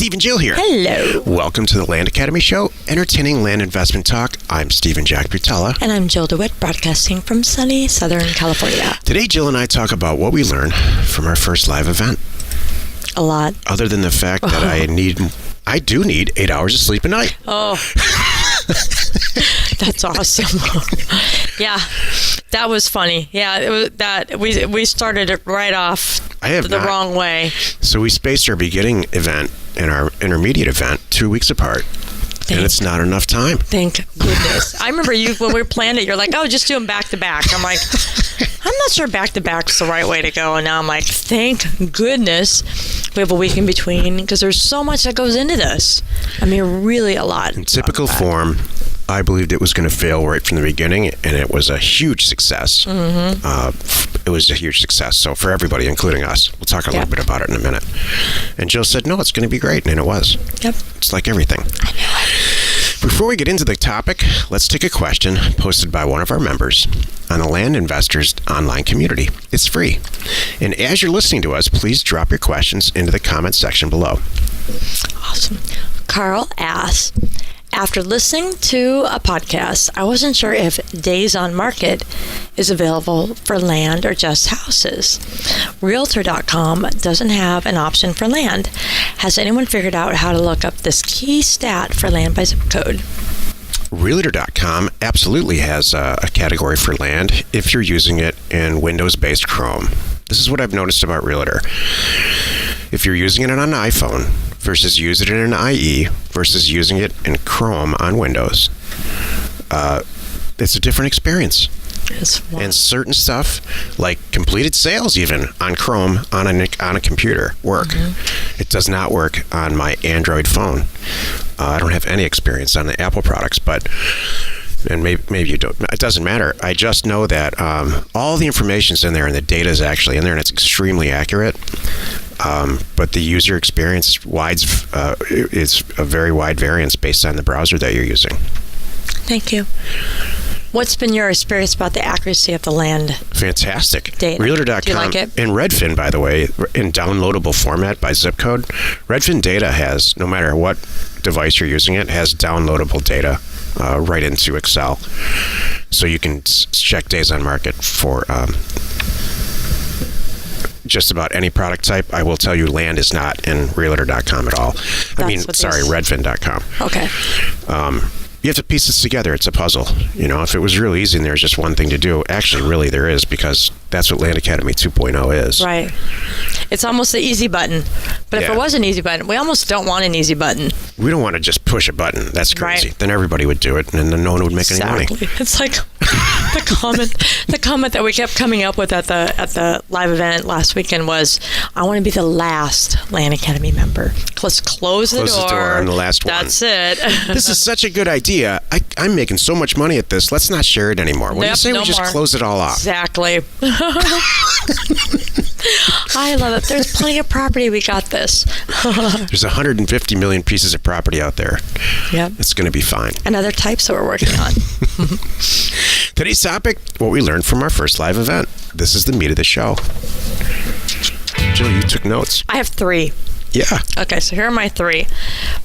Steve and Jill here. Hello. Welcome to the Land Academy Show, entertaining land investment talk. I'm Steve and Jack Butella. And I'm Jill DeWitt, broadcasting from sunny Southern California. Today, Jill and I talk about what we learned from our first live event. A lot. Other than the fact that I do need 8 hours of sleep a night. Oh. That's awesome. Yeah, that was funny. Yeah, it was that we started it right off wrong way. So we spaced our beginning event and our intermediate event 2 weeks apart. And it's not enough time. Thank goodness. I remember when we planned it, you're like, oh, just do them back to back. I'm like, I'm not sure back to back is the right way to go. And now I'm like, thank goodness we have a week in between, because there's so much that goes into this. I mean, really a lot. In typical form, I believed it was going to fail right from the beginning, and it was a huge success. Mm-hmm. It was a huge success. So for everybody, including us, we'll talk a little bit about it in a minute. And Jill said, no, it's going to be great. And it was. Yep. It's like everything. I knew it. Before we get into the topic, let's take a question posted by one of our members on the Land Investors online community. It's free. And as you're listening to us, please drop your questions into the comment section below. Awesome. Carl asks, after listening to a podcast, I wasn't sure if days on market is available for land or just houses. Realtor.com doesn't have an option for land. Has anyone figured out how to look up this key stat for land by zip code? Realtor.com absolutely has a category for land if you're using it in Windows-based Chrome. This is what I've noticed about Realtor. If you're using it on an iPhone versus using it in an IE versus using it in Chrome on Windows, it's a different experience. And certain stuff, like completed sales even on Chrome on a computer, work. Mm-hmm. It does not work on my Android phone. I don't have any experience on the Apple products, and maybe you don't. It doesn't matter. I just know that all the information's in there and the data is actually in there and it's extremely accurate. But the user experience is a very wide variance based on the browser that you're using. Thank you. What's been your experience about the accuracy of the land? Fantastic. Data. Realtor.com. Do you like it? And Redfin, by the way, in downloadable format by zip code, Redfin data has, no matter what device you're using it, has downloadable data right into Excel. So you can check days on market for just about any product type. I will tell you, land is not in Realtor.com at all. Redfin.com. Okay. You have to piece this together. It's a puzzle. You know, if it was real easy and there's just one thing to do, actually, really, there is, because that's what Land Academy 2.0 is. Right. It's almost the easy button. But if it was an easy button, we almost don't want an easy button. We don't want to just push a button. That's crazy. Right. Then everybody would do it, and then no one would make any money. It's like the comment that we kept coming up with at the live event last weekend was, I want to be the last Land Academy member. Let's close the door on the last one. That's it. This is such a good idea. I'm making so much money at this. Let's not share it anymore. What do you say we just close it all off? Exactly. I love it. There's plenty of property. We got this. There's 150 million pieces of property out there. Yep. It's going to be fine. And other types that we're working on. Today's topic, what we learned from our first live event. This is the meat of the show. Jill, you took notes. I have 3. Yeah. Okay, so here are my 3.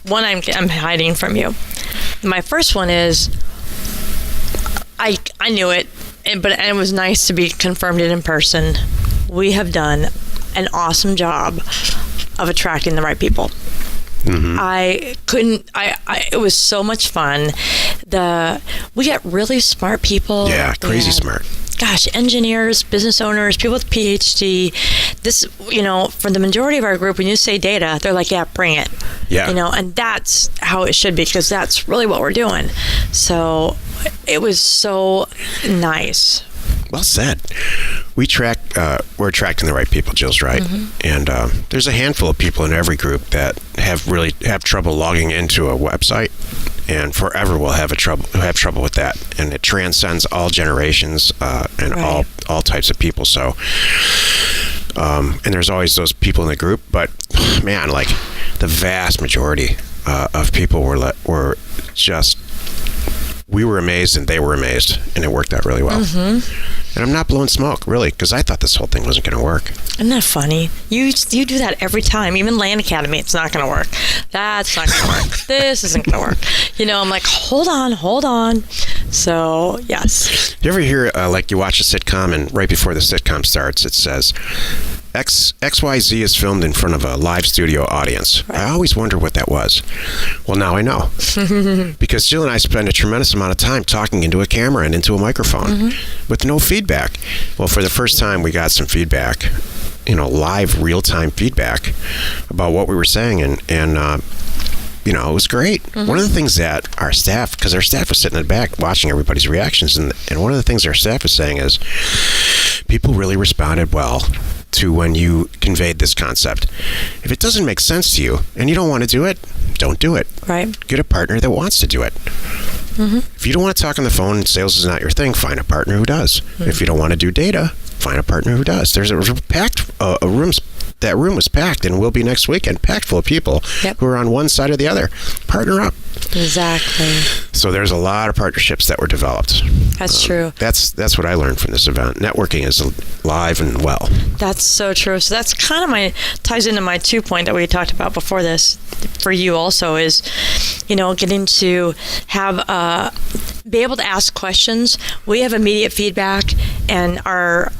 One I'm hiding from you. My first one is, I knew it, but it was nice to be confirmed in person. We have done an awesome job of attracting the right people. Mm-hmm. It was so much fun. We get really smart people. Yeah, crazy smart. Gosh, engineers, business owners, people with PhD. This, for the majority of our group, when you say data, they're like, yeah, bring it. Yeah. And that's how it should be, because that's really what we're doing. So it was so nice. Well said. We're attracting the right people, Jill's right. Mm-hmm. And there's a handful of people in every group that have trouble logging into a website, and forever will have trouble with that. And it transcends all generations and all types of people. So, and there's always those people in the group, but man, like the vast majority of people were just. We were amazed and they were amazed, and it worked out really well. Mm-hmm. And I'm not blowing smoke, really, because I thought this whole thing wasn't going to work. Isn't that funny? You do that every time. Even Land Academy, it's not going to work. That's not going to work. This isn't going to work. I'm like, hold on. So, yes. You ever hear, like you watch a sitcom, and right before the sitcom starts, it says, XYZ is filmed in front of a live studio audience. Right. I always wonder what that was. Well, now I know. Because Jill and I spend a tremendous amount of time talking into a camera and into a microphone with no feedback. Well, for the first time, we got some feedback, live, real-time feedback about what we were saying, and it was great. One of the things that our staff, because our staff was sitting in the back watching everybody's reactions, and one of the things our staff was saying is people really responded well to when you conveyed this concept. If it doesn't make sense to you and you don't want to do it, don't do it. Right. Get a partner that wants to do it. If you don't want to talk on the phone and sales is not your thing, find a partner who does. If you don't want to do data, find a partner who does. There's a packed that room was packed, and will be next weekend, packed full of people who are on one side or the other. Partner up. Exactly. So there's a lot of partnerships that were developed. That's true. That's what I learned from this event. Networking is live and well. That's so true. So that's kind of ties into my 2 point that we talked about before this. For you also is, getting to have be able to ask questions. We have immediate feedback, and our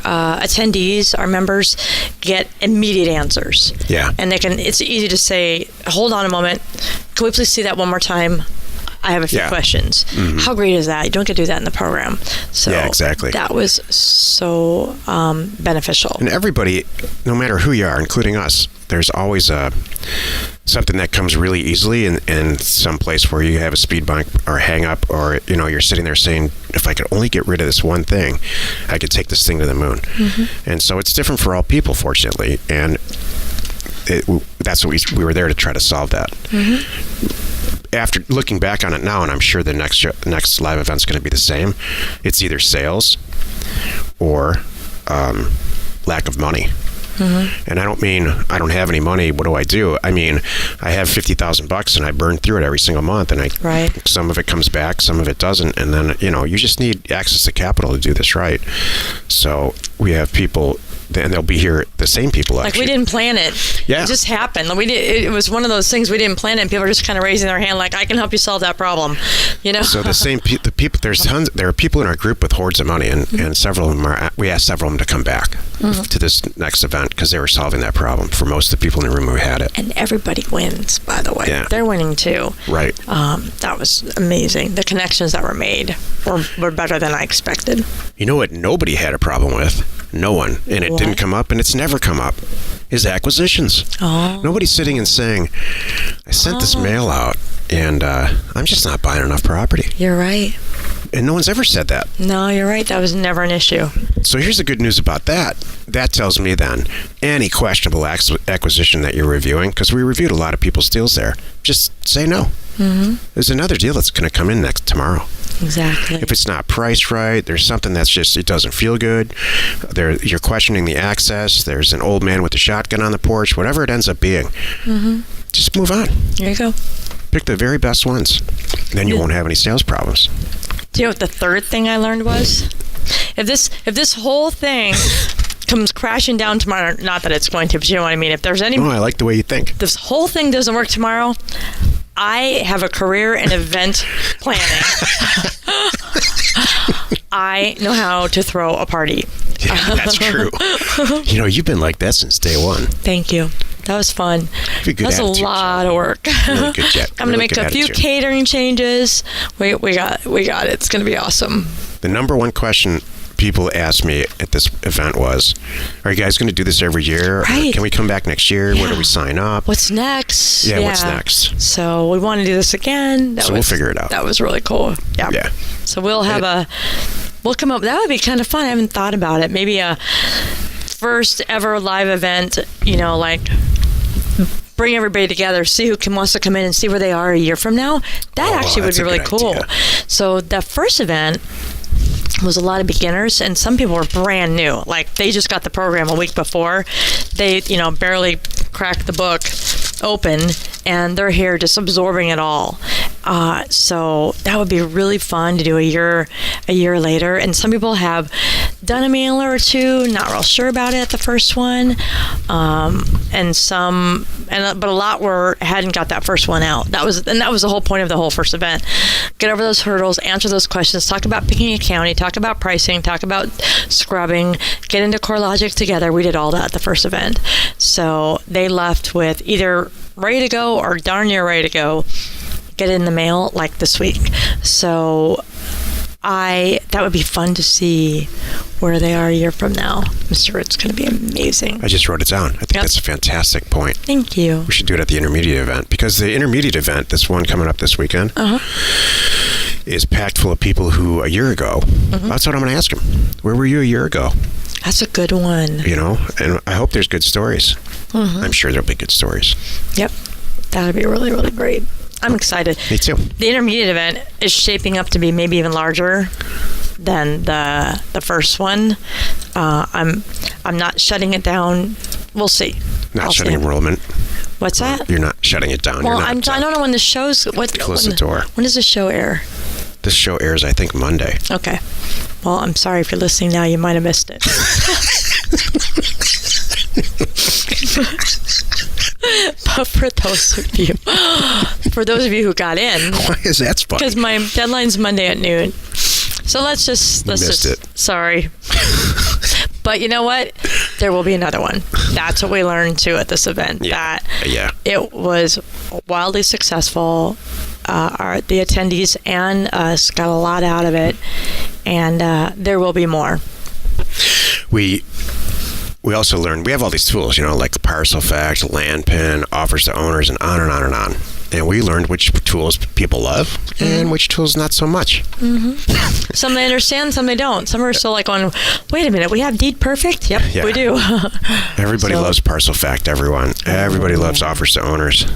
attendees, our members, get immediate answers. Yeah. And it's easy to say, hold on a moment, can we please see that one more time? I have a few questions. How great is that? You don't get to do that in the program. So yeah, exactly. That was so beneficial. And everybody, no matter who you are, including us, there's always something that comes really easily in some place where you have a speed bump or hang up, or you're sitting there saying, if I could only get rid of this one thing, I could take this thing to the moon. And so it's different for all people, fortunately, and that's what we were there to try to solve that. After looking back on it now, and I'm sure the next live event's going to be the same, it's either sales or lack of money. And I don't mean I don't have any money. What do? I mean, I have $50,000 and I burn through it every single month, and some of it comes back, some of it doesn't, and then you just need access to capital to do this right. So we have people, and they'll be here, the same people actually. Like, we didn't plan it. Yeah. It just happened. It was one of those things we didn't plan it, and people are just kind of raising their hand like, I can help you solve that problem. So the people, there are people in our group with hordes of money, and several of them we asked several of them to come back to this next event because they were solving that problem for most of the people in the room who had it. And everybody wins, by the way. Yeah. They're winning too. Right. That was amazing. The connections that were made were better than I expected. You know what nobody had a problem with? No one. And it didn't come up, and it's never come up, is acquisitions. Nobody's sitting and saying, I sent this mail out, and I'm just not buying enough property. You're right. And no one's ever said that. No, you're right. That was never an issue. So here's the good news about that. That tells me then, any questionable acquisition that you're reviewing, because we reviewed a lot of people's deals there, just say no. There's another deal that's going to come in tomorrow. Exactly. If it's not priced right, there's something that's just, it doesn't feel good. You're questioning the access. There's an old man with a shotgun on the porch. Whatever it ends up being, just move on. There you go. Pick the very best ones. Then you won't have any sales problems. Do you know what the third thing I learned was? If this whole thing comes crashing down tomorrow, not that it's going to, but you know what I mean. If there's any, I like the way you think. This whole thing doesn't work tomorrow, I have a career in event planning. I know how to throw a party. Yeah, that's true. You've been like that since day one. Thank you. That was fun. That's a lot of work. Really good job. I'm going to make a few catering changes. We got it. It's going to be awesome. The number one question people asked me at this event was, are you guys going to do this every year? Right. Can we come back next year? Yeah. Where do we sign up? What's next? Yeah, what's next? So we want to do this again. We'll figure it out. That was really cool. Yeah. So we'll come up. That would be kind of fun. I haven't thought about it. Maybe a first ever live event, like bring everybody together, see who wants to come in and see where they are a year from now. That actually would be really cool. Idea. So that first event was a lot of beginners, and some people were brand new. Like, they just got the program a week before. They, barely cracked the book open, and they're here just absorbing it all. So that would be really fun to do a year later. And some people have done a mailer or two, not real sure about it at the first one, but a lot hadn't got that first one out. That was the whole point of the whole first event. Get over those hurdles, answer those questions, talk about picking a county, talk about pricing, talk about scrubbing, get into CoreLogic together. We did all that at the first event. So they left with either ready to go or darn near ready to go. Get it in the mail like this week. So that would be fun to see where they are a year from now. I'm sure it's going to be amazing. I just wrote it down. I think that's a fantastic point. Thank you. We should do it at the intermediate event, because the intermediate event, this one coming up this weekend, is packed full of people who a year ago, that's what I'm going to ask them. Where were you a year ago? That's a good one. And I hope there's good stories. I'm sure there'll be good stories. Yep. That would be really, really great. I'm excited. Me too. The intermediate event is shaping up to be maybe even larger than the first one. I'm not shutting it down. We'll see. Not shutting enrollment. What's that? You're not shutting it down. Well, I don't know when the show's... Close the door. When does the show air? This show airs, I think, Monday. Okay. Well, I'm sorry if you're listening now. You might have missed it. But for those of you who got in, why is that funny? Because my deadline's Monday at noon. So let's just missed it. Sorry. But you know what? There will be another one. That's what we learned too at this event. Yeah. That it was wildly successful. The attendees and us got a lot out of it, and there will be more. We also learned, we have all these tools, like Parcel Fact, Land Pin, Offers to Owners, and on and on and on. And we learned which tools people love and which tools not so much. Some they understand, some they don't. Some are still like on, wait a minute, we have Deed Perfect? Yep, we do. Everybody loves Parcel Fact, everyone. Everybody loves Offers to Owners.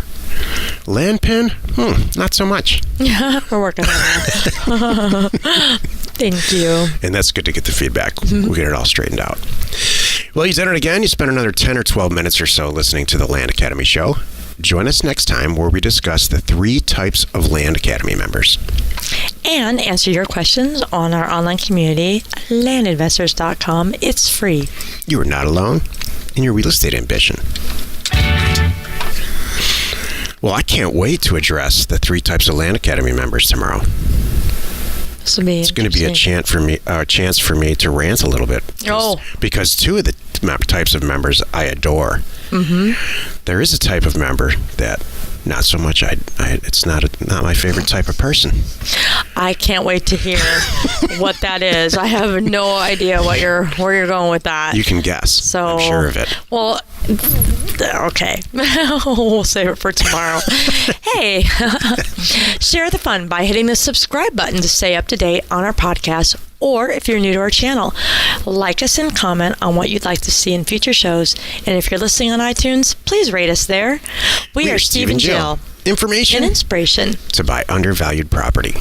Land Pin? Not so much. We're working on that. Thank you. And that's good to get the feedback. We'll get it all straightened out. Well, you done it again. You spent another 10 or 12 minutes or so listening to the Land Academy show. Join us next time where we discuss the 3 types of Land Academy members. And answer your questions on our online community, landinvestors.com. It's free. You are not alone in your real estate ambition. Well, I can't wait to address the 3 types of Land Academy members tomorrow. It's going to be a chance for me to rant a little bit. Because 2 of the types of members I adore. There is a type of member that not so much. It's not my favorite type of person. I can't wait to hear what that is. I have no idea where you're going with that. You can guess. So I'm sure of it. Well, okay. We'll save it for tomorrow. Hey, share the fun by hitting the subscribe button to stay up to date on our podcast. Or if you're new to our channel, like us and comment on what you'd like to see in future shows. And if you're listening on iTunes, please rate us there. We are Steve and Jill. Information and inspiration to buy undervalued property.